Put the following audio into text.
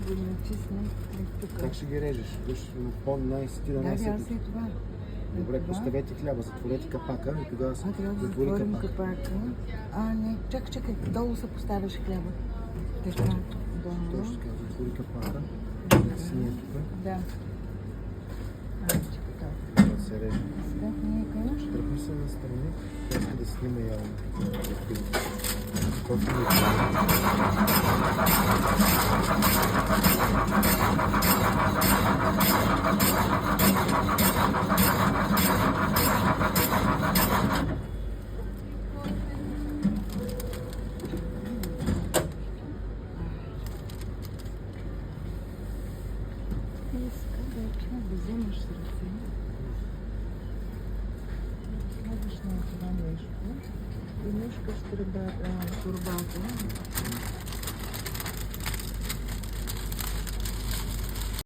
да натисна тук. Как ще ги режеш? Виж, най-сетина Да, аз най-сетите. е това. Добре, Това. поставете хляба, затворете капака и тогава А, трябва да затвори затворим капака. капака. А, не, чакай, долу се поставяш хляба. Така, долу. Точно така, затвори капака. Синия тук. Да. Така. Да се реже. Сега ние къде? Тръпни се настрани. Иска да снима явно. Точно е. Иска да вземаш с ръце. Слагаш на това нещо и мушкаш турбата.